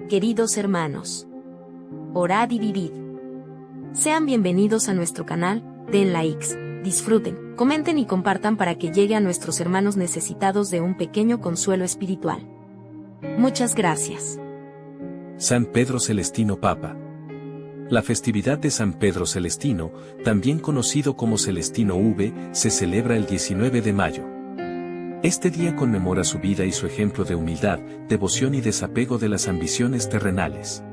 Queridos hermanos, orad y vivid. Sean bienvenidos a nuestro canal, den likes, disfruten, comenten y compartan para que llegue a nuestros hermanos necesitados de un pequeño consuelo espiritual. Muchas gracias. San Pedro Celestino Papa. La festividad de San Pedro Celestino, también conocido como Celestino V, se celebra el 19 de mayo. Este día conmemora su vida y su ejemplo de humildad, devoción y desapego de las ambiciones terrenales.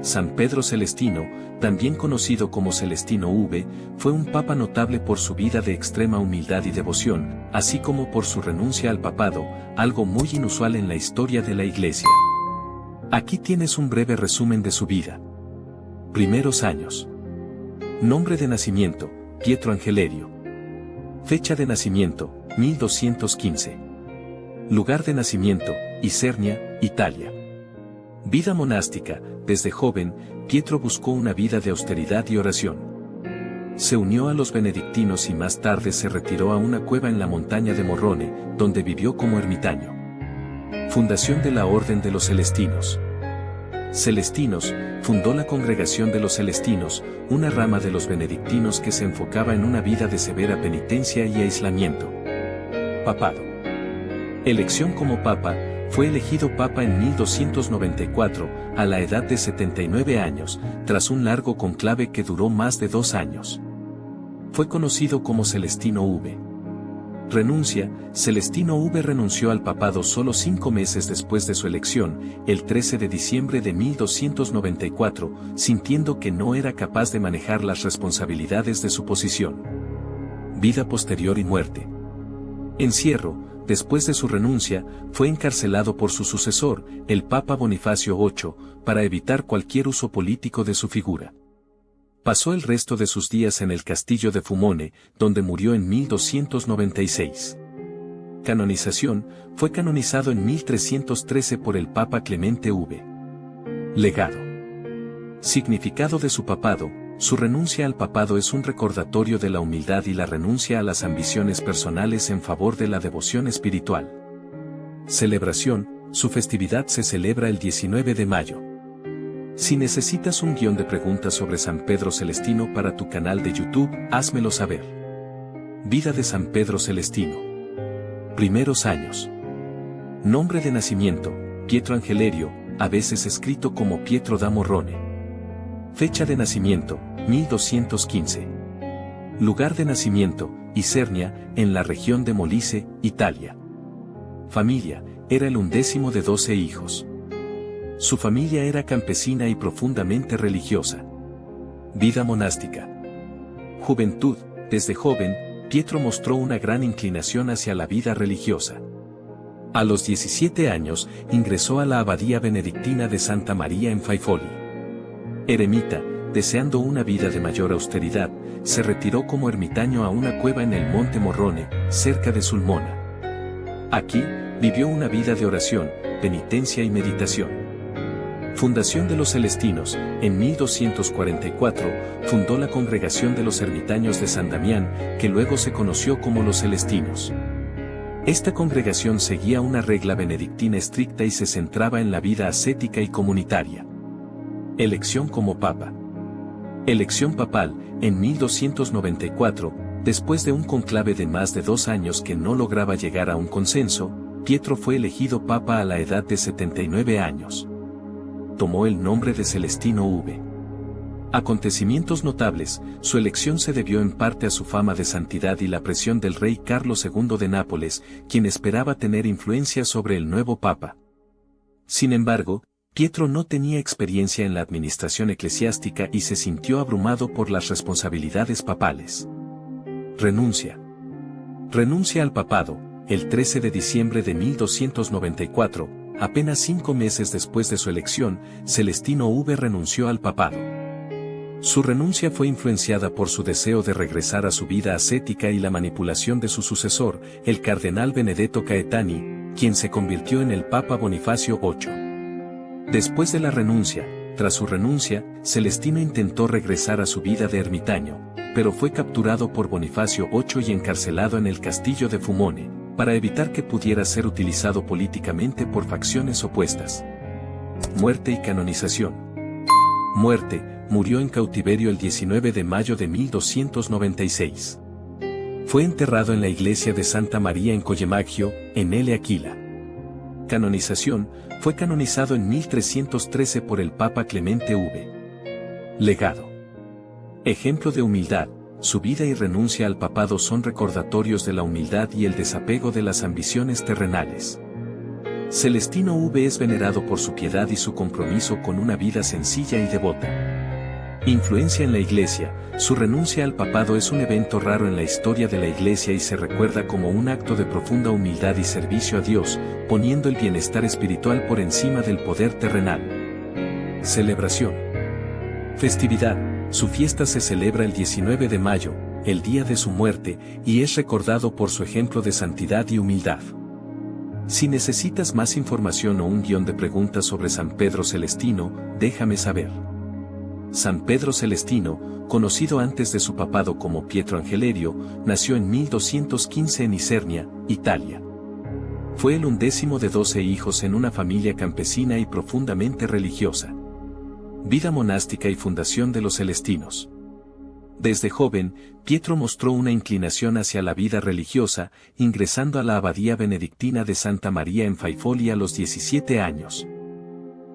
San Pedro Celestino, también conocido como Celestino V, fue un papa notable por su vida de extrema humildad y devoción, así como por su renuncia al papado, algo muy inusual en la historia de la Iglesia. Aquí tienes un breve resumen de su vida. Primeros años. Nombre de nacimiento, Pietro Angelerio. Fecha de nacimiento, 1215. Lugar de nacimiento, Isernia, Italia. Vida monástica. Desde joven, Pietro buscó una vida de austeridad y oración. Se unió a los benedictinos y más tarde se retiró a una cueva en la montaña de Morrone, donde vivió como ermitaño. Fundación de la Orden de los Celestinos. Celestinos, fundó la Congregación de los Celestinos, una rama de los benedictinos que se enfocaba en una vida de severa penitencia y aislamiento. Papado. Elección como papa. Fue elegido papa en 1294, a la edad de 79 años, tras un largo conclave que duró más de 2 años. Fue conocido como Celestino V. Renuncia. Celestino V renunció al papado solo 5 meses después de su elección, el 13 de diciembre de 1294, sintiendo que no era capaz de manejar las responsabilidades de su posición. Vida posterior y muerte. Encierro. Después de su renuncia, fue encarcelado por su sucesor, el Papa Bonifacio VIII, para evitar cualquier uso político de su figura. Pasó el resto de sus días en el castillo de Fumone, donde murió en 1296. Canonización. Fue canonizado en 1313 por el Papa Clemente V. Legado. Significado de su papado. Su renuncia al papado es un recordatorio de la humildad y la renuncia a las ambiciones personales en favor de la devoción espiritual. Celebración. Su festividad se celebra el 19 de mayo. Si necesitas un guión de preguntas sobre San Pedro Celestino para tu canal de YouTube, házmelo saber. Vida de San Pedro Celestino. Primeros años. Nombre de nacimiento, Pietro Angelerio, a veces escrito como Pietro da Morrone. Fecha de nacimiento, 1215. Lugar de nacimiento, Isernia, en la región de Molise, Italia. Familia. Era el 11º de 12 hijos. Su familia era campesina y profundamente religiosa. Vida monástica. Juventud. Desde joven, Pietro mostró una gran inclinación hacia la vida religiosa. A los 17 años, ingresó a la abadía benedictina de Santa María en Faifoli. Eremita, deseando una vida de mayor austeridad, se retiró como ermitaño a una cueva en el monte Morrone, cerca de Sulmona. Aquí, vivió una vida de oración, penitencia y meditación. Fundación de los Celestinos. En 1244, fundó la Congregación de los Ermitaños de San Damián, que luego se conoció como los Celestinos. Esta congregación seguía una regla benedictina estricta y se centraba en la vida ascética y comunitaria. Elección como papa. Elección papal. En 1294, después de un conclave de más de 2 años que no lograba llegar a un consenso, Pietro fue elegido papa a la edad de 79 años. Tomó el nombre de Celestino V. Acontecimientos notables. Su elección se debió en parte a su fama de santidad y la presión del rey Carlos II de Nápoles, quien esperaba tener influencia sobre el nuevo papa. Sin embargo, Pietro no tenía experiencia en la administración eclesiástica y se sintió abrumado por las responsabilidades papales. Renuncia. Renuncia al papado. El 13 de diciembre de 1294, apenas 5 meses después de su elección, Celestino V renunció al papado. Su renuncia fue influenciada por su deseo de regresar a su vida ascética y la manipulación de su sucesor, el cardenal Benedetto Caetani, quien se convirtió en el Papa Bonifacio VIII. Después de la renuncia, tras su renuncia, Celestino intentó regresar a su vida de ermitaño, pero fue capturado por Bonifacio VIII y encarcelado en el castillo de Fumone, para evitar que pudiera ser utilizado políticamente por facciones opuestas. Muerte y canonización. Muerte, murió en cautiverio el 19 de mayo de 1296. Fue enterrado en la iglesia de Santa María en Collemaggio, en L. Aquila. Canonización, fue canonizado en 1313 por el Papa Clemente V. Legado. Ejemplo de humildad, su vida y renuncia al papado son recordatorios de la humildad y el desapego de las ambiciones terrenales. Celestino V es venerado por su piedad y su compromiso con una vida sencilla y devota. Influencia en la Iglesia, su renuncia al papado es un evento raro en la historia de la Iglesia y se recuerda como un acto de profunda humildad y servicio a Dios, poniendo el bienestar espiritual por encima del poder terrenal. Celebración. Festividad, su fiesta se celebra el 19 de mayo, el día de su muerte, y es recordado por su ejemplo de santidad y humildad. Si necesitas más información o un guión de preguntas sobre San Pedro Celestino, déjame saber. San Pedro Celestino, conocido antes de su papado como Pietro Angelerio, nació en 1215 en Isernia, Italia. Fue el 11º de 12 hijos en una familia campesina y profundamente religiosa. Vida monástica y fundación de los Celestinos. Desde joven, Pietro mostró una inclinación hacia la vida religiosa, ingresando a la abadía benedictina de Santa María en Faifoli a los 17 años.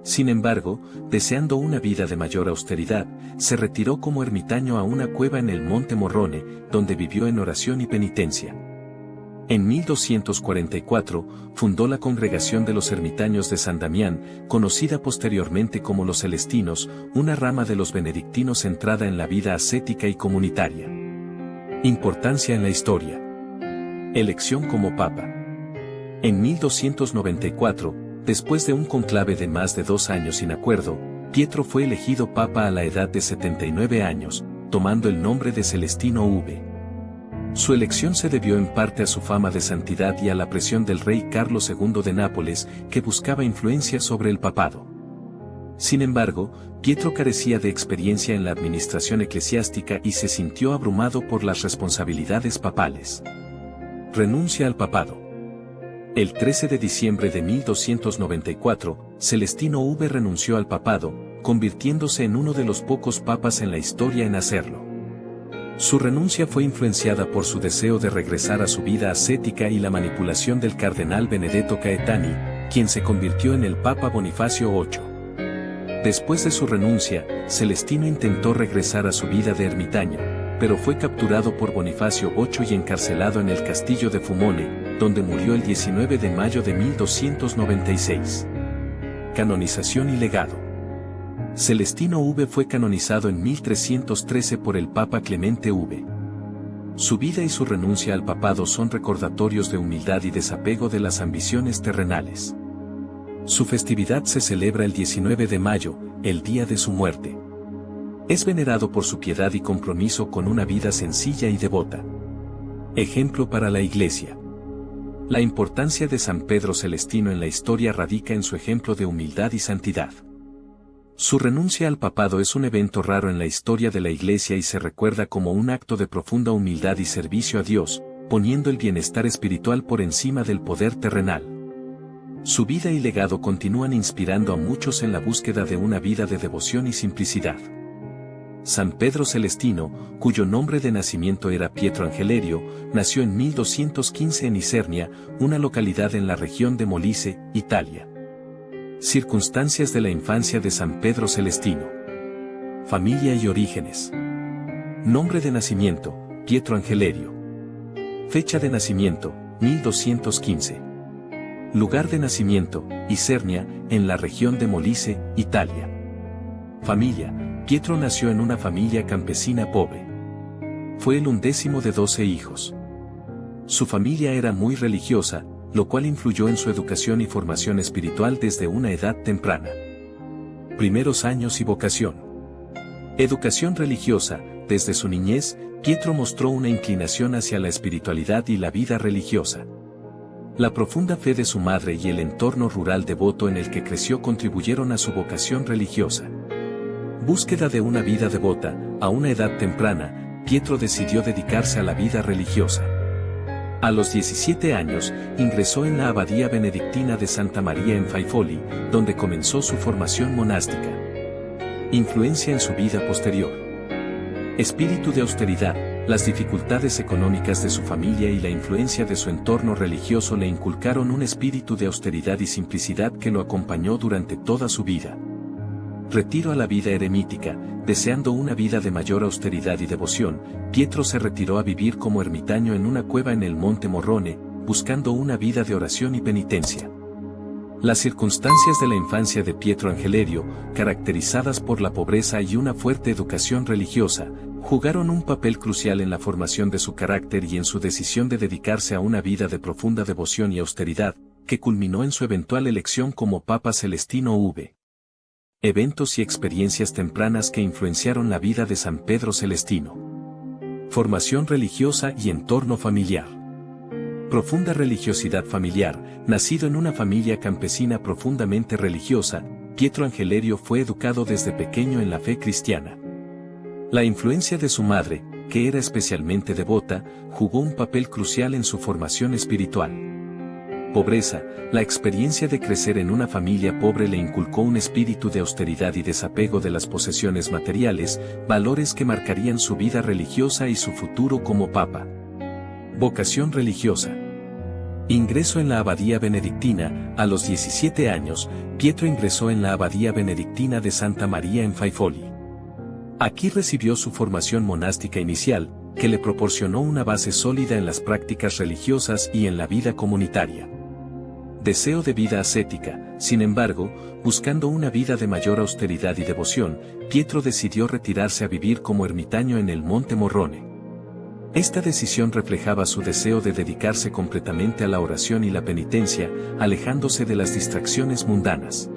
Sin embargo, deseando una vida de mayor austeridad, se retiró como ermitaño a una cueva en el Monte Morrone, donde vivió en oración y penitencia. En 1244, fundó la Congregación de los Ermitaños de San Damián, conocida posteriormente como los Celestinos, una rama de los benedictinos centrada en la vida ascética y comunitaria. Importancia en la historia. Elección como Papa. En 1294, después de un conclave de más de 2 años sin acuerdo, Pietro fue elegido Papa a la edad de 79 años, tomando el nombre de Celestino V. Su elección se debió en parte a su fama de santidad y a la presión del rey Carlos II de Nápoles, que buscaba influencia sobre el papado. Sin embargo, Pietro carecía de experiencia en la administración eclesiástica y se sintió abrumado por las responsabilidades papales. Renuncia al papado. El 13 de diciembre de 1294, Celestino V renunció al papado, convirtiéndose en uno de los pocos papas en la historia en hacerlo. Su renuncia fue influenciada por su deseo de regresar a su vida ascética y la manipulación del cardenal Benedetto Caetani, quien se convirtió en el Papa Bonifacio VIII. Después de su renuncia, Celestino intentó regresar a su vida de ermitaño, pero fue capturado por Bonifacio VIII y encarcelado en el castillo de Fumone, donde murió el 19 de mayo de 1296. Canonización y legado. Celestino V fue canonizado en 1313 por el Papa Clemente V. Su vida y su renuncia al papado son recordatorios de humildad y desapego de las ambiciones terrenales. Su festividad se celebra el 19 de mayo, el día de su muerte. Es venerado por su piedad y compromiso con una vida sencilla y devota. Ejemplo para la Iglesia. La importancia de San Pedro Celestino en la historia radica en su ejemplo de humildad y santidad. Su renuncia al papado es un evento raro en la historia de la Iglesia y se recuerda como un acto de profunda humildad y servicio a Dios, poniendo el bienestar espiritual por encima del poder terrenal. Su vida y legado continúan inspirando a muchos en la búsqueda de una vida de devoción y simplicidad. San Pedro Celestino, cuyo nombre de nacimiento era Pietro Angelerio, nació en 1215 en Isernia, una localidad en la región de Molise, Italia. Circunstancias de la infancia de San Pedro Celestino. Familia y orígenes. Nombre de nacimiento, Pietro Angelerio. Fecha de nacimiento, 1215. Lugar de nacimiento, Isernia, en la región de Molise, Italia. Familia, Pietro nació en una familia campesina pobre. Fue el 11º de 12 hijos. Su familia era muy religiosa, lo cual influyó en su educación y formación espiritual desde una edad temprana. Primeros años y vocación. Educación religiosa. Desde su niñez, Pietro mostró una inclinación hacia la espiritualidad y la vida religiosa. La profunda fe de su madre y el entorno rural devoto en el que creció contribuyeron a su vocación religiosa. Búsqueda de una vida devota. A una edad temprana, Pietro decidió dedicarse a la vida religiosa. A los 17 años, ingresó en la abadía benedictina de Santa María en Faifoli, donde comenzó su formación monástica. Influencia en su vida posterior. Espíritu de austeridad. Las dificultades económicas de su familia y la influencia de su entorno religioso le inculcaron un espíritu de austeridad y simplicidad que lo acompañó durante toda su vida. Retiro a la vida eremítica. Deseando una vida de mayor austeridad y devoción, Pietro se retiró a vivir como ermitaño en una cueva en el Monte Morrone, buscando una vida de oración y penitencia. Las circunstancias de la infancia de Pietro Angelerio, caracterizadas por la pobreza y una fuerte educación religiosa, jugaron un papel crucial en la formación de su carácter y en su decisión de dedicarse a una vida de profunda devoción y austeridad, que culminó en su eventual elección como Papa Celestino V. Eventos y experiencias tempranas que influenciaron la vida de San Pedro Celestino. Formación religiosa y entorno familiar. Profunda religiosidad familiar. Nacido en una familia campesina profundamente religiosa, Pietro Angelerio fue educado desde pequeño en la fe cristiana. La influencia de su madre, que era especialmente devota, jugó un papel crucial en su formación espiritual. Pobreza. La experiencia de crecer en una familia pobre le inculcó un espíritu de austeridad y desapego de las posesiones materiales, valores que marcarían su vida religiosa y su futuro como papa. Vocación religiosa. Ingreso en la abadía benedictina. A los 17 años, Pietro ingresó en la abadía benedictina de Santa María en Faifoli. Aquí recibió su formación monástica inicial, que le proporcionó una base sólida en las prácticas religiosas y en la vida comunitaria. Deseo de vida ascética. Sin embargo, buscando una vida de mayor austeridad y devoción, Pietro decidió retirarse a vivir como ermitaño en el Monte Morrone. Esta decisión reflejaba su deseo de dedicarse completamente a la oración y la penitencia, alejándose de las distracciones mundanas.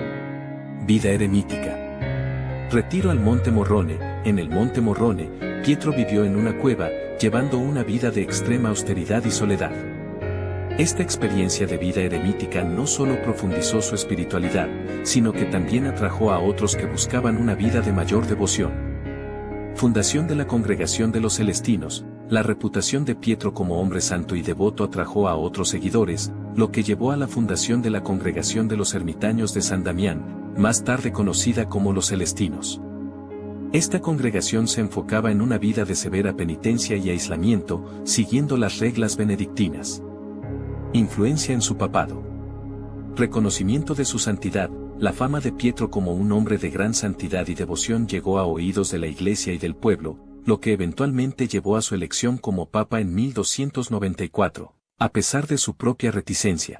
Vida eremítica. Retiro al Monte Morrone. En el Monte Morrone, Pietro vivió en una cueva, llevando una vida de extrema austeridad y soledad. Esta experiencia de vida eremítica no solo profundizó su espiritualidad, sino que también atrajo a otros que buscaban una vida de mayor devoción. Fundación de la Congregación de los Celestinos. La reputación de Pietro como hombre santo y devoto atrajo a otros seguidores, lo que llevó a la fundación de la Congregación de los Ermitaños de San Damián, más tarde conocida como los Celestinos. Esta congregación se enfocaba en una vida de severa penitencia y aislamiento, siguiendo las reglas benedictinas. Influencia en su papado. Reconocimiento de su santidad. La fama de Pietro como un hombre de gran santidad y devoción llegó a oídos de la Iglesia y del pueblo, lo que eventualmente llevó a su elección como papa en 1294, a pesar de su propia reticencia.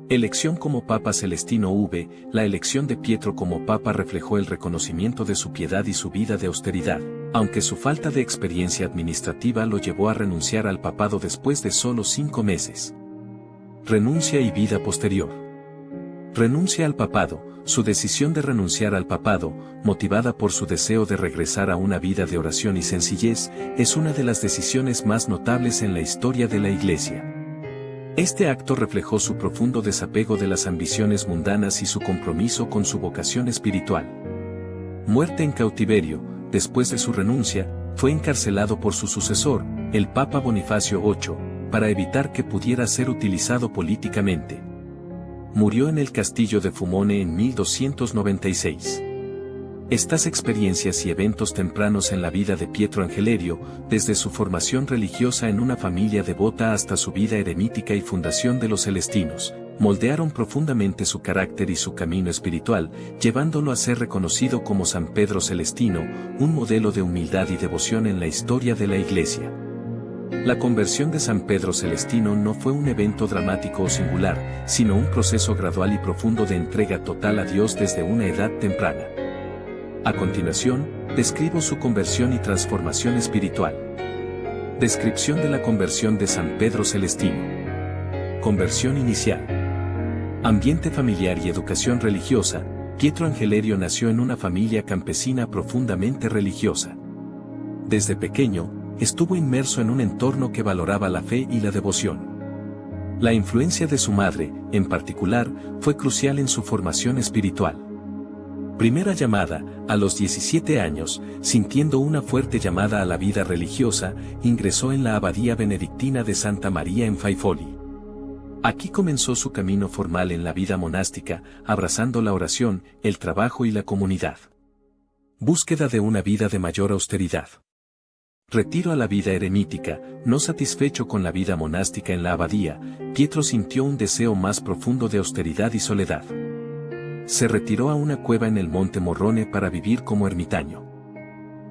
Elección como Papa Celestino V. La elección de Pietro como papa reflejó el reconocimiento de su piedad y su vida de austeridad, aunque su falta de experiencia administrativa lo llevó a renunciar al papado después de solo 5 meses. Renuncia y vida posterior. Renuncia al papado. Su decisión de renunciar al papado, motivada por su deseo de regresar a una vida de oración y sencillez, es una de las decisiones más notables en la historia de la Iglesia. Este acto reflejó su profundo desapego de las ambiciones mundanas y su compromiso con su vocación espiritual. Muerte en cautiverio. Después de su renuncia, fue encarcelado por su sucesor, el Papa Bonifacio VIII, para evitar que pudiera ser utilizado políticamente. Murió en el castillo de Fumone en 1296. Estas experiencias y eventos tempranos en la vida de Pietro Angelerio, desde su formación religiosa en una familia devota hasta su vida eremítica y fundación de los Celestinos, moldearon profundamente su carácter y su camino espiritual, llevándolo a ser reconocido como San Pedro Celestino, un modelo de humildad y devoción en la historia de la Iglesia. La conversión de San Pedro Celestino no fue un evento dramático o singular, sino un proceso gradual y profundo de entrega total a Dios desde una edad temprana. A continuación, describo su conversión y transformación espiritual. Descripción de la conversión de San Pedro Celestino. Conversión inicial. Ambiente familiar y educación religiosa. Pietro Angelerio nació en una familia campesina profundamente religiosa. Desde pequeño, estuvo inmerso en un entorno que valoraba la fe y la devoción. La influencia de su madre, en particular, fue crucial en su formación espiritual. Primera llamada, a los 17 años, sintiendo una fuerte llamada a la vida religiosa, ingresó en la abadía benedictina de Santa María en Faifoli. Aquí comenzó su camino formal en la vida monástica, abrazando la oración, el trabajo y la comunidad. Búsqueda de una vida de mayor austeridad. Retiro a la vida eremítica. No satisfecho con la vida monástica en la abadía, Pietro sintió un deseo más profundo de austeridad y soledad. Se retiró a una cueva en el Monte Morrone para vivir como ermitaño.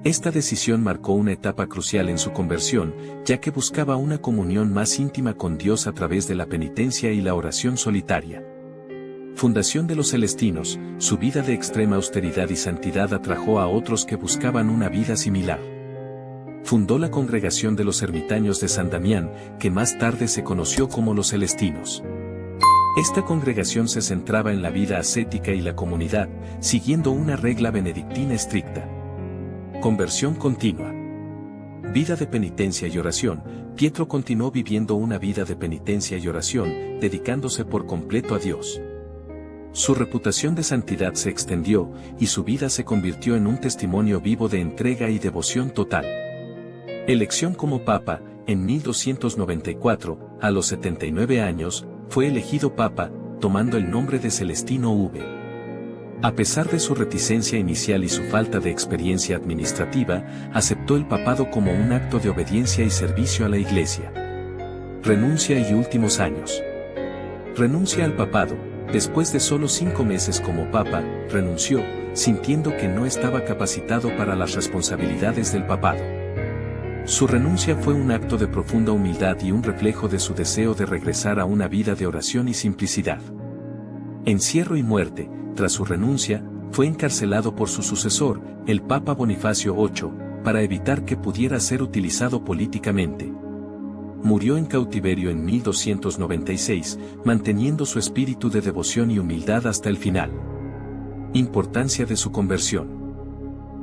Esta decisión marcó una etapa crucial en su conversión, ya que buscaba una comunión más íntima con Dios a través de la penitencia y la oración solitaria. Fundación de los Celestinos. Su vida de extrema austeridad y santidad atrajo a otros que buscaban una vida similar. Fundó la Congregación de los Ermitaños de San Damián, que más tarde se conoció como los Celestinos. Esta congregación se centraba en la vida ascética y la comunidad, siguiendo una regla benedictina estricta. Conversión continua. Vida de penitencia y oración. Pietro continuó viviendo una vida de penitencia y oración, dedicándose por completo a Dios. Su reputación de santidad se extendió, y su vida se convirtió en un testimonio vivo de entrega y devoción total. Elección como papa. En 1294, a los 79 años, fue elegido papa, tomando el nombre de Celestino V. A pesar de su reticencia inicial y su falta de experiencia administrativa, aceptó el papado como un acto de obediencia y servicio a la Iglesia. Renuncia y últimos años. Renuncia al papado. Después de solo 5 meses como papa, renunció, sintiendo que no estaba capacitado para las responsabilidades del papado. Su renuncia fue un acto de profunda humildad y un reflejo de su deseo de regresar a una vida de oración y simplicidad. Encierro y muerte. Tras su renuncia, fue encarcelado por su sucesor, el Papa Bonifacio VIII, para evitar que pudiera ser utilizado políticamente. Murió en cautiverio en 1296, manteniendo su espíritu de devoción y humildad hasta el final. Importancia de su conversión.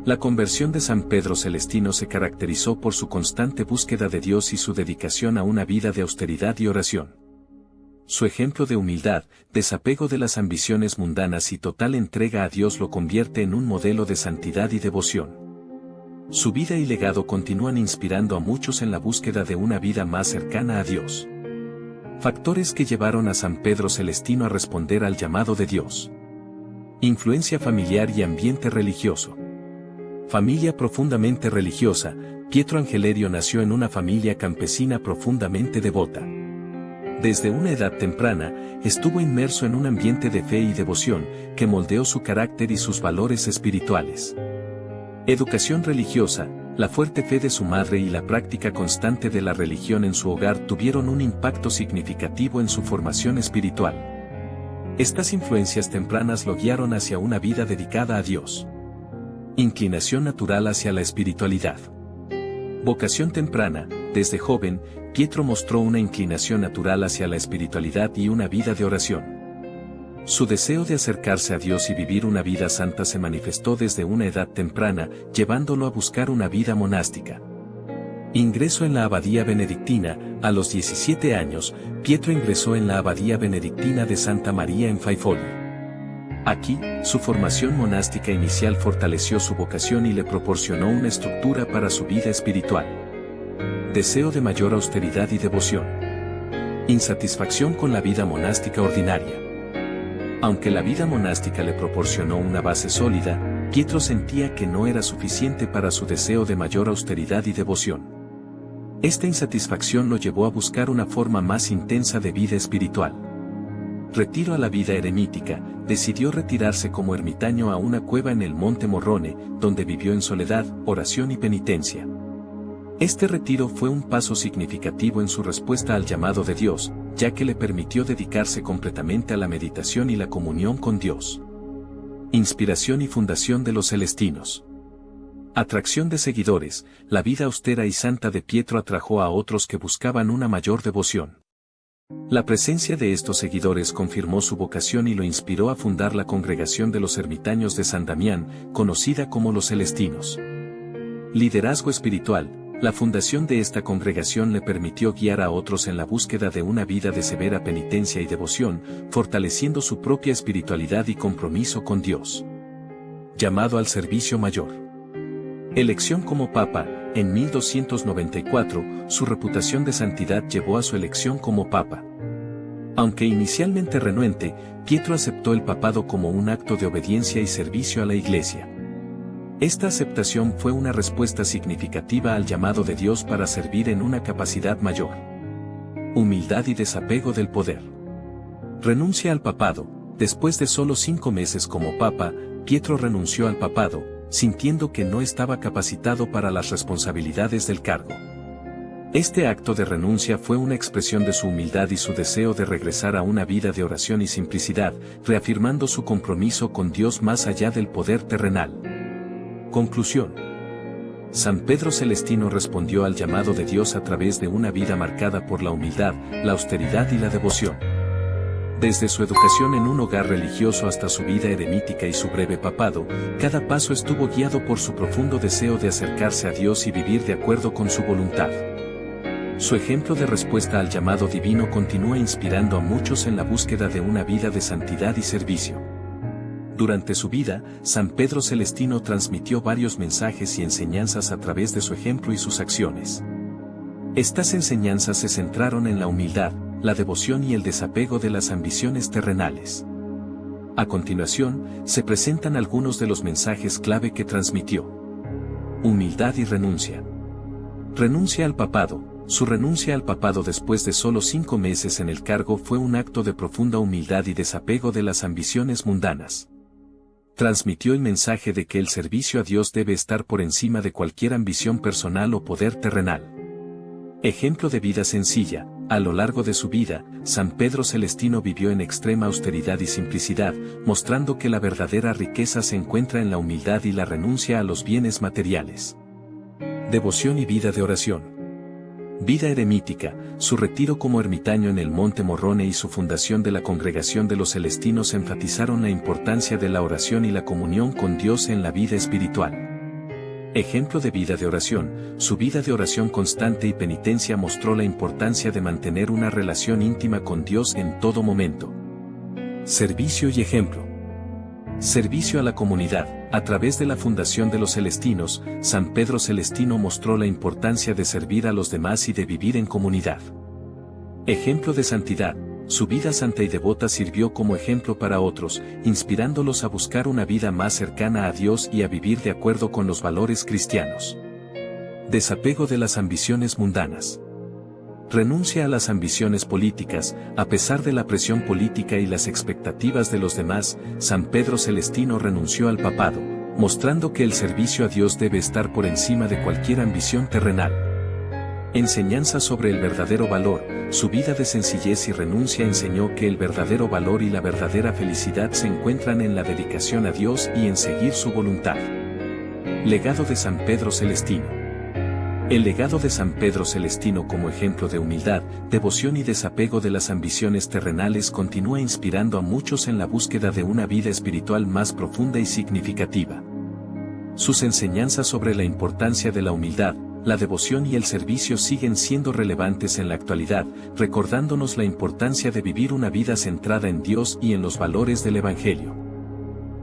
La conversión de San Pedro Celestino se caracterizó por su constante búsqueda de Dios y su dedicación a una vida de austeridad y oración. Su ejemplo de humildad, desapego de las ambiciones mundanas y total entrega a Dios lo convierte en un modelo de santidad y devoción. Su vida y legado continúan inspirando a muchos en la búsqueda de una vida más cercana a Dios. Factores que llevaron a San Pedro Celestino a responder al llamado de Dios. Influencia familiar y ambiente religioso. Familia profundamente religiosa. Pietro Angelerio nació en una familia campesina profundamente devota. Desde una edad temprana, estuvo inmerso en un ambiente de fe y devoción, que moldeó su carácter y sus valores espirituales. Educación religiosa. La fuerte fe de su madre y la práctica constante de la religión en su hogar tuvieron un impacto significativo en su formación espiritual. Estas influencias tempranas lo guiaron hacia una vida dedicada a Dios. Inclinación natural hacia la espiritualidad. Vocación temprana. Desde joven, Pietro mostró una inclinación natural hacia la espiritualidad y una vida de oración. Su deseo de acercarse a Dios y vivir una vida santa se manifestó desde una edad temprana, llevándolo a buscar una vida monástica. Ingreso en la abadía benedictina. A los 17 años, Pietro ingresó en la abadía benedictina de Santa María en Faifoli. Aquí, su formación monástica inicial fortaleció su vocación y le proporcionó una estructura para su vida espiritual. Deseo de mayor austeridad y devoción. Insatisfacción con la vida monástica ordinaria. Aunque la vida monástica le proporcionó una base sólida, Pietro sentía que no era suficiente para su deseo de mayor austeridad y devoción. Esta insatisfacción lo llevó a buscar una forma más intensa de vida espiritual. Retiro a la vida eremítica. Decidió retirarse como ermitaño a una cueva en el Monte Morrone, donde vivió en soledad, oración y penitencia. Este retiro fue un paso significativo en su respuesta al llamado de Dios, ya que le permitió dedicarse completamente a la meditación y la comunión con Dios. Inspiración y fundación de los Celestinos. Atracción de seguidores. La vida austera y santa de Pietro atrajo a otros que buscaban una mayor devoción. La presencia de estos seguidores confirmó su vocación y lo inspiró a fundar la Congregación de los Ermitaños de San Damián, conocida como los Celestinos. Liderazgo espiritual. La fundación de esta congregación le permitió guiar a otros en la búsqueda de una vida de severa penitencia y devoción, fortaleciendo su propia espiritualidad y compromiso con Dios. llamado al servicio mayor. Elección como papa. En 1294, su reputación de santidad llevó a su elección como papa. Aunque inicialmente renuente, Pietro aceptó el papado como un acto de obediencia y servicio a la Iglesia. Esta aceptación fue una respuesta significativa al llamado de Dios para servir en una capacidad mayor. Humildad y desapego del poder. Renuncia al papado. Después de solo 5 meses como papa, Pietro renunció al papado, sintiendo que no estaba capacitado para las responsabilidades del cargo. Este acto de renuncia fue una expresión de su humildad y su deseo de regresar a una vida de oración y simplicidad, reafirmando su compromiso con Dios más allá del poder terrenal. Conclusión. San Pedro Celestino respondió al llamado de Dios a través de una vida marcada por la humildad, la austeridad y la devoción. Desde su educación en un hogar religioso hasta su vida eremítica y su breve papado, cada paso estuvo guiado por su profundo deseo de acercarse a Dios y vivir de acuerdo con su voluntad. Su ejemplo de respuesta al llamado divino continúa inspirando a muchos en la búsqueda de una vida de santidad y servicio. Durante su vida, San Pedro Celestino transmitió varios mensajes y enseñanzas a través de su ejemplo y sus acciones. Estas enseñanzas se centraron en la humildad, la devoción y el desapego de las ambiciones terrenales. A continuación, se presentan algunos de los mensajes clave que transmitió. Humildad y renuncia. Renuncia al papado. Su renuncia al papado después de solo 5 meses en el cargo fue un acto de profunda humildad y desapego de las ambiciones mundanas. Transmitió el mensaje de que el servicio a Dios debe estar por encima de cualquier ambición personal o poder terrenal. Ejemplo de vida sencilla. A lo largo de su vida, San Pedro Celestino vivió en extrema austeridad y simplicidad, mostrando que la verdadera riqueza se encuentra en la humildad y la renuncia a los bienes materiales. Devoción y vida de oración. Vida eremítica. Su retiro como ermitaño en el Monte Morrone y su fundación de la Congregación de los Celestinos enfatizaron la importancia de la oración y la comunión con Dios en la vida espiritual. Ejemplo de vida de oración. Su vida de oración constante y penitencia mostró la importancia de mantener una relación íntima con Dios en todo momento. Servicio y ejemplo. Servicio a la comunidad. A través de la fundación de los Celestinos, San Pedro Celestino mostró la importancia de servir a los demás y de vivir en comunidad. Ejemplo de santidad. Su vida santa y devota sirvió como ejemplo para otros, inspirándolos a buscar una vida más cercana a Dios y a vivir de acuerdo con los valores cristianos. Desapego de las ambiciones mundanas. Renuncia a las ambiciones políticas. A pesar de la presión política y las expectativas de los demás, San Pedro Celestino renunció al papado, mostrando que el servicio a Dios debe estar por encima de cualquier ambición terrenal. Enseñanza sobre el verdadero valor. Su vida de sencillez y renuncia enseñó que el verdadero valor y la verdadera felicidad se encuentran en la dedicación a Dios y en seguir su voluntad. Legado de San Pedro Celestino. El legado de San Pedro Celestino como ejemplo de humildad, devoción y desapego de las ambiciones terrenales continúa inspirando a muchos en la búsqueda de una vida espiritual más profunda y significativa. Sus enseñanzas sobre la importancia de la humildad, la devoción y el servicio siguen siendo relevantes en la actualidad, recordándonos la importancia de vivir una vida centrada en Dios y en los valores del Evangelio.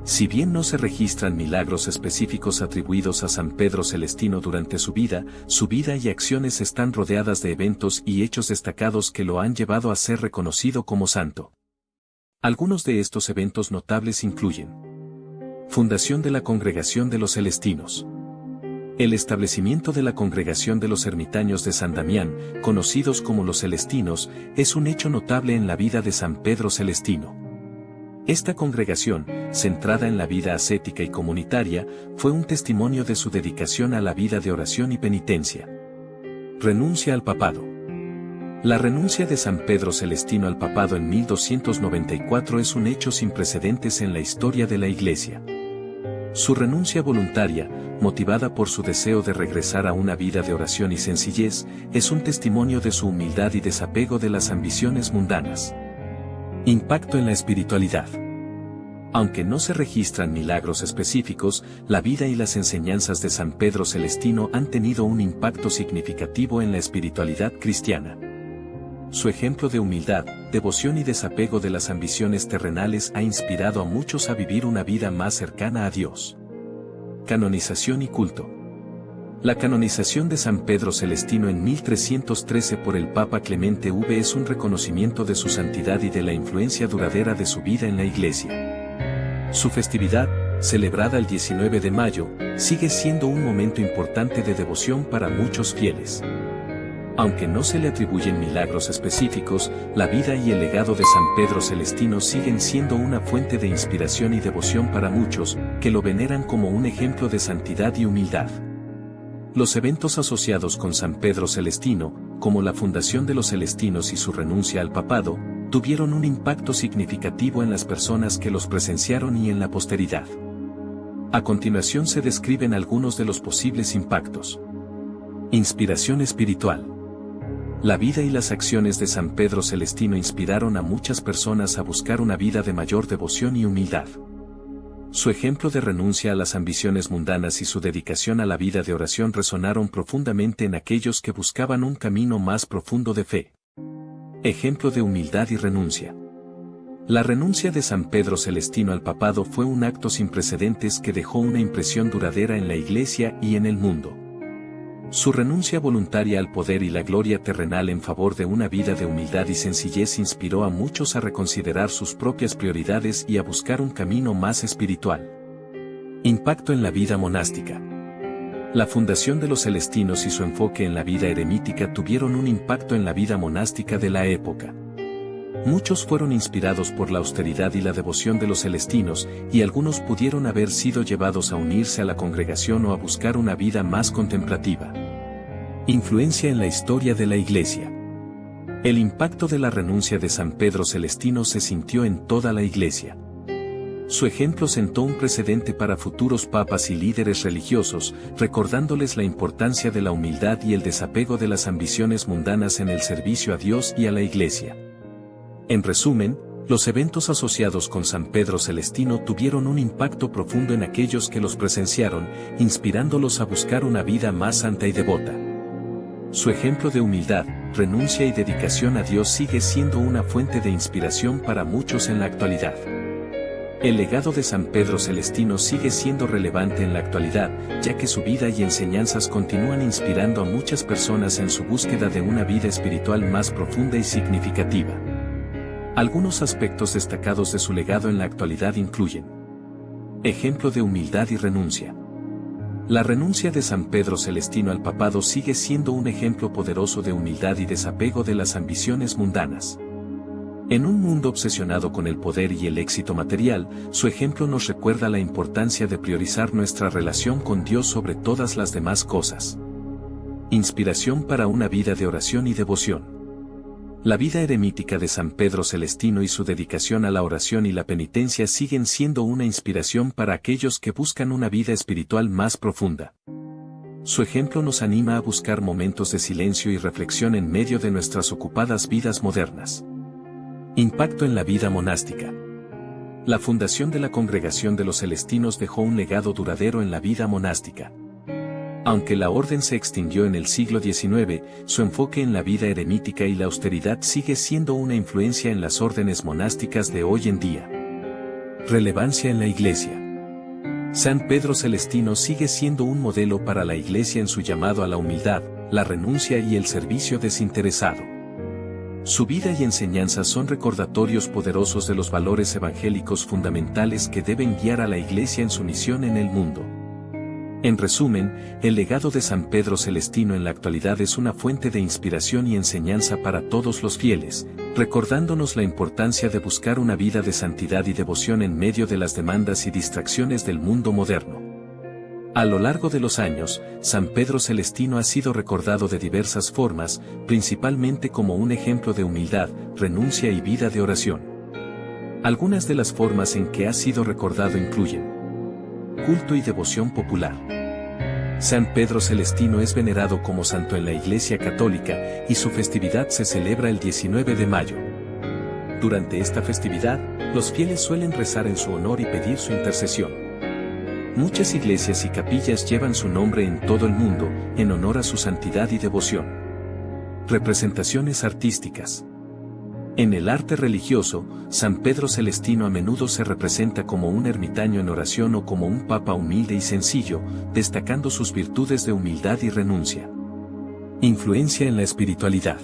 Si bien no se registran milagros específicos atribuidos a San Pedro Celestino durante su vida y acciones están rodeadas de eventos y hechos destacados que lo han llevado a ser reconocido como santo. Algunos de estos eventos notables incluyen: fundación de la Congregación de los Celestinos. El establecimiento de la Congregación de los Ermitaños de San Damián, conocidos como los Celestinos, es un hecho notable en la vida de San Pedro Celestino. Esta congregación, centrada en la vida ascética y comunitaria, fue un testimonio de su dedicación a la vida de oración y penitencia. Renuncia al papado. La renuncia de San Pedro Celestino al papado en 1294 es un hecho sin precedentes en la historia de la Iglesia. Su renuncia voluntaria, motivada por su deseo de regresar a una vida de oración y sencillez, es un testimonio de su humildad y desapego de las ambiciones mundanas. Impacto en la espiritualidad. Aunque no se registran milagros específicos, la vida y las enseñanzas de San Pedro Celestino han tenido un impacto significativo en la espiritualidad cristiana. Su ejemplo de humildad, devoción y desapego de las ambiciones terrenales ha inspirado a muchos a vivir una vida más cercana a Dios. Canonización y culto. La canonización de San Pedro Celestino en 1313 por el Papa Clemente V es un reconocimiento de su santidad y de la influencia duradera de su vida en la Iglesia. Su festividad, celebrada el 19 de mayo, sigue siendo un momento importante de devoción para muchos fieles. Aunque no se le atribuyen milagros específicos, la vida y el legado de San Pedro Celestino siguen siendo una fuente de inspiración y devoción para muchos, que lo veneran como un ejemplo de santidad y humildad. Los eventos asociados con San Pedro Celestino, como la fundación de los Celestinos y su renuncia al papado, tuvieron un impacto significativo en las personas que los presenciaron y en la posteridad. A continuación se describen algunos de los posibles impactos. Inspiración espiritual. La vida y las acciones de San Pedro Celestino inspiraron a muchas personas a buscar una vida de mayor devoción y humildad. Su ejemplo de renuncia a las ambiciones mundanas y su dedicación a la vida de oración resonaron profundamente en aquellos que buscaban un camino más profundo de fe. Ejemplo de humildad y renuncia. La renuncia de San Pedro Celestino al papado fue un acto sin precedentes que dejó una impresión duradera en la Iglesia y en el mundo. Su renuncia voluntaria al poder y la gloria terrenal en favor de una vida de humildad y sencillez inspiró a muchos a reconsiderar sus propias prioridades y a buscar un camino más espiritual. Impacto en la vida monástica. La fundación de los Celestinos y su enfoque en la vida eremítica tuvieron un impacto en la vida monástica de la época. Muchos fueron inspirados por la austeridad y la devoción de los Celestinos, y algunos pudieron haber sido llevados a unirse a la congregación o a buscar una vida más contemplativa. Influencia en la historia de la Iglesia. El impacto de la renuncia de San Pedro Celestino se sintió en toda la Iglesia. Su ejemplo sentó un precedente para futuros papas y líderes religiosos, recordándoles la importancia de la humildad y el desapego de las ambiciones mundanas en el servicio a Dios y a la Iglesia. En resumen, los eventos asociados con San Pedro Celestino tuvieron un impacto profundo en aquellos que los presenciaron, inspirándolos a buscar una vida más santa y devota. Su ejemplo de humildad, renuncia y dedicación a Dios sigue siendo una fuente de inspiración para muchos en la actualidad. El legado de San Pedro Celestino sigue siendo relevante en la actualidad, ya que su vida y enseñanzas continúan inspirando a muchas personas en su búsqueda de una vida espiritual más profunda y significativa. Algunos aspectos destacados de su legado en la actualidad incluyen: ejemplo de humildad y renuncia. La renuncia de San Pedro Celestino al papado sigue siendo un ejemplo poderoso de humildad y desapego de las ambiciones mundanas. En un mundo obsesionado con el poder y el éxito material, su ejemplo nos recuerda la importancia de priorizar nuestra relación con Dios sobre todas las demás cosas. Inspiración para una vida de oración y devoción. La vida eremítica de San Pedro Celestino y su dedicación a la oración y la penitencia siguen siendo una inspiración para aquellos que buscan una vida espiritual más profunda. Su ejemplo nos anima a buscar momentos de silencio y reflexión en medio de nuestras ocupadas vidas modernas. Impacto en la vida monástica. La fundación de la Congregación de los Celestinos dejó un legado duradero en la vida monástica. Aunque la orden se extinguió en el siglo XIX, su enfoque en la vida eremítica y la austeridad sigue siendo una influencia en las órdenes monásticas de hoy en día. Relevancia en la Iglesia. San Pedro Celestino sigue siendo un modelo para la Iglesia en su llamado a la humildad, la renuncia y el servicio desinteresado. Su vida y enseñanzas son recordatorios poderosos de los valores evangélicos fundamentales que deben guiar a la Iglesia en su misión en el mundo. En resumen, el legado de San Pedro Celestino en la actualidad es una fuente de inspiración y enseñanza para todos los fieles, recordándonos la importancia de buscar una vida de santidad y devoción en medio de las demandas y distracciones del mundo moderno. A lo largo de los años, San Pedro Celestino ha sido recordado de diversas formas, principalmente como un ejemplo de humildad, renuncia y vida de oración. Algunas de las formas en que ha sido recordado incluyen: culto y devoción popular. San Pedro Celestino es venerado como santo en la Iglesia Católica, y su festividad se celebra el 19 de mayo. Durante esta festividad, los fieles suelen rezar en su honor y pedir su intercesión. Muchas iglesias y capillas llevan su nombre en todo el mundo, en honor a su santidad y devoción. Representaciones artísticas. En el arte religioso, San Pedro Celestino a menudo se representa como un ermitaño en oración o como un papa humilde y sencillo, destacando sus virtudes de humildad y renuncia. Influencia en la espiritualidad.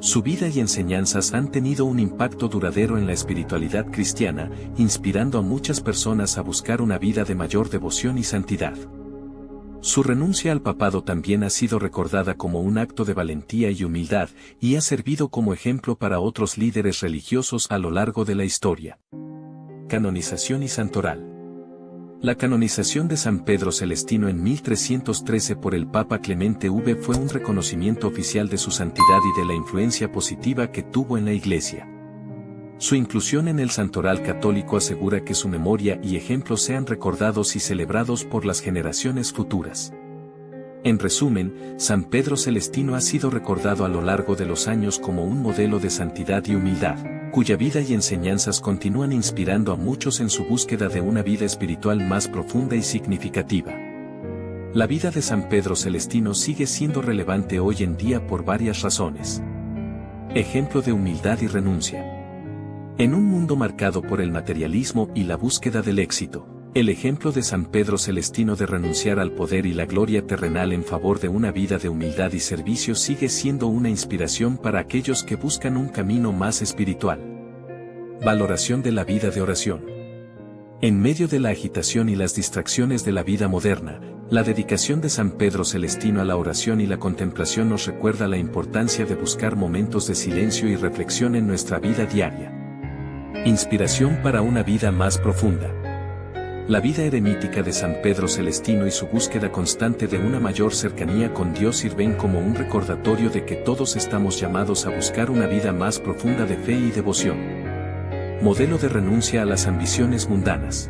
Su vida y enseñanzas han tenido un impacto duradero en la espiritualidad cristiana, inspirando a muchas personas a buscar una vida de mayor devoción y santidad. Su renuncia al papado también ha sido recordada como un acto de valentía y humildad, y ha servido como ejemplo para otros líderes religiosos a lo largo de la historia. Canonización y santoral. La canonización de San Pedro Celestino en 1313 por el Papa Clemente V fue un reconocimiento oficial de su santidad y de la influencia positiva que tuvo en la Iglesia. Su inclusión en el santoral católico asegura que su memoria y ejemplo sean recordados y celebrados por las generaciones futuras. En resumen, San Pedro Celestino ha sido recordado a lo largo de los años como un modelo de santidad y humildad, cuya vida y enseñanzas continúan inspirando a muchos en su búsqueda de una vida espiritual más profunda y significativa. La vida de San Pedro Celestino sigue siendo relevante hoy en día por varias razones. Ejemplo de humildad y renuncia. En un mundo marcado por el materialismo y la búsqueda del éxito, el ejemplo de San Pedro Celestino de renunciar al poder y la gloria terrenal en favor de una vida de humildad y servicio sigue siendo una inspiración para aquellos que buscan un camino más espiritual. Valoración de la vida de oración. En medio de la agitación y las distracciones de la vida moderna, la dedicación de San Pedro Celestino a la oración y la contemplación nos recuerda la importancia de buscar momentos de silencio y reflexión en nuestra vida diaria. Inspiración para una vida más profunda. La vida eremítica de San Pedro Celestino y su búsqueda constante de una mayor cercanía con Dios sirven como un recordatorio de que todos estamos llamados a buscar una vida más profunda de fe y devoción. Modelo de renuncia a las ambiciones mundanas.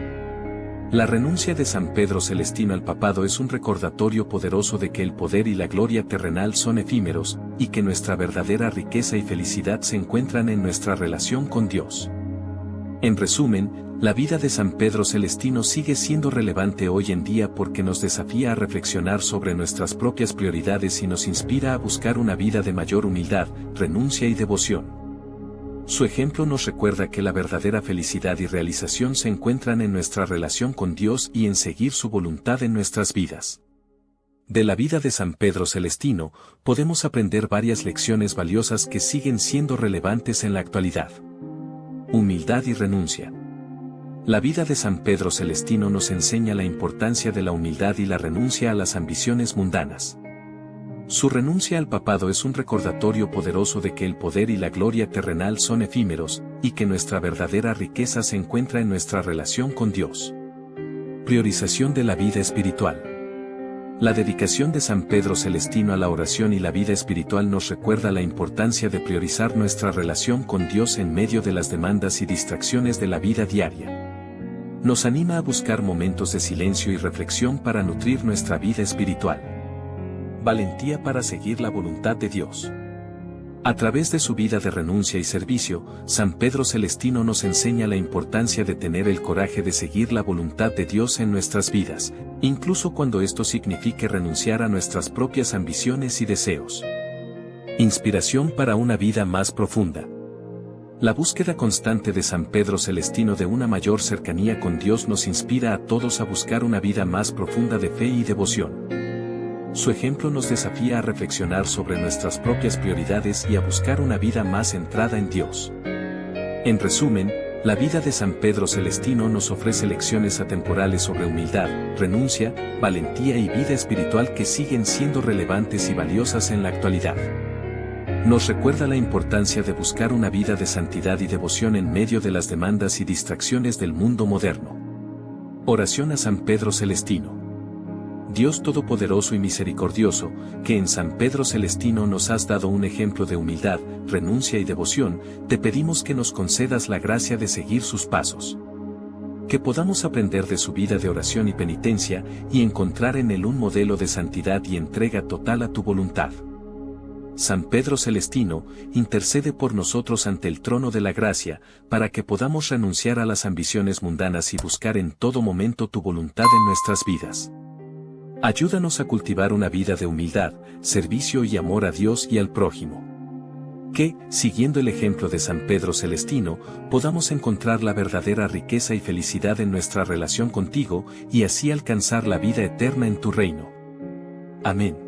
La renuncia de San Pedro Celestino al papado es un recordatorio poderoso de que el poder y la gloria terrenal son efímeros, y que nuestra verdadera riqueza y felicidad se encuentran en nuestra relación con Dios. En resumen, la vida de San Pedro Celestino sigue siendo relevante hoy en día porque nos desafía a reflexionar sobre nuestras propias prioridades y nos inspira a buscar una vida de mayor humildad, renuncia y devoción. Su ejemplo nos recuerda que la verdadera felicidad y realización se encuentran en nuestra relación con Dios y en seguir su voluntad en nuestras vidas. De la vida de San Pedro Celestino, podemos aprender varias lecciones valiosas que siguen siendo relevantes en la actualidad. Humildad y renuncia. La vida de San Pedro Celestino nos enseña la importancia de la humildad y la renuncia a las ambiciones mundanas. Su renuncia al papado es un recordatorio poderoso de que el poder y la gloria terrenal son efímeros, y que nuestra verdadera riqueza se encuentra en nuestra relación con Dios. Priorización de la vida espiritual. La dedicación de San Pedro Celestino a la oración y la vida espiritual nos recuerda la importancia de priorizar nuestra relación con Dios en medio de las demandas y distracciones de la vida diaria. Nos anima a buscar momentos de silencio y reflexión para nutrir nuestra vida espiritual. Valentía para seguir la voluntad de Dios. A través de su vida de renuncia y servicio, San Pedro Celestino nos enseña la importancia de tener el coraje de seguir la voluntad de Dios en nuestras vidas, incluso cuando esto signifique renunciar a nuestras propias ambiciones y deseos. Inspiración para una vida más profunda. La búsqueda constante de San Pedro Celestino de una mayor cercanía con Dios nos inspira a todos a buscar una vida más profunda de fe y devoción. Su ejemplo nos desafía a reflexionar sobre nuestras propias prioridades y a buscar una vida más centrada en Dios. En resumen, la vida de San Pedro Celestino nos ofrece lecciones atemporales sobre humildad, renuncia, valentía y vida espiritual que siguen siendo relevantes y valiosas en la actualidad. Nos recuerda la importancia de buscar una vida de santidad y devoción en medio de las demandas y distracciones del mundo moderno. Oración a San Pedro Celestino. Dios Todopoderoso y Misericordioso, que en San Pedro Celestino nos has dado un ejemplo de humildad, renuncia y devoción, te pedimos que nos concedas la gracia de seguir sus pasos. Que podamos aprender de su vida de oración y penitencia, y encontrar en él un modelo de santidad y entrega total a tu voluntad. San Pedro Celestino, intercede por nosotros ante el trono de la gracia, para que podamos renunciar a las ambiciones mundanas y buscar en todo momento tu voluntad en nuestras vidas. Ayúdanos a cultivar una vida de humildad, servicio y amor a Dios y al prójimo. Que, siguiendo el ejemplo de San Pedro Celestino, podamos encontrar la verdadera riqueza y felicidad en nuestra relación contigo y así alcanzar la vida eterna en tu reino. Amén.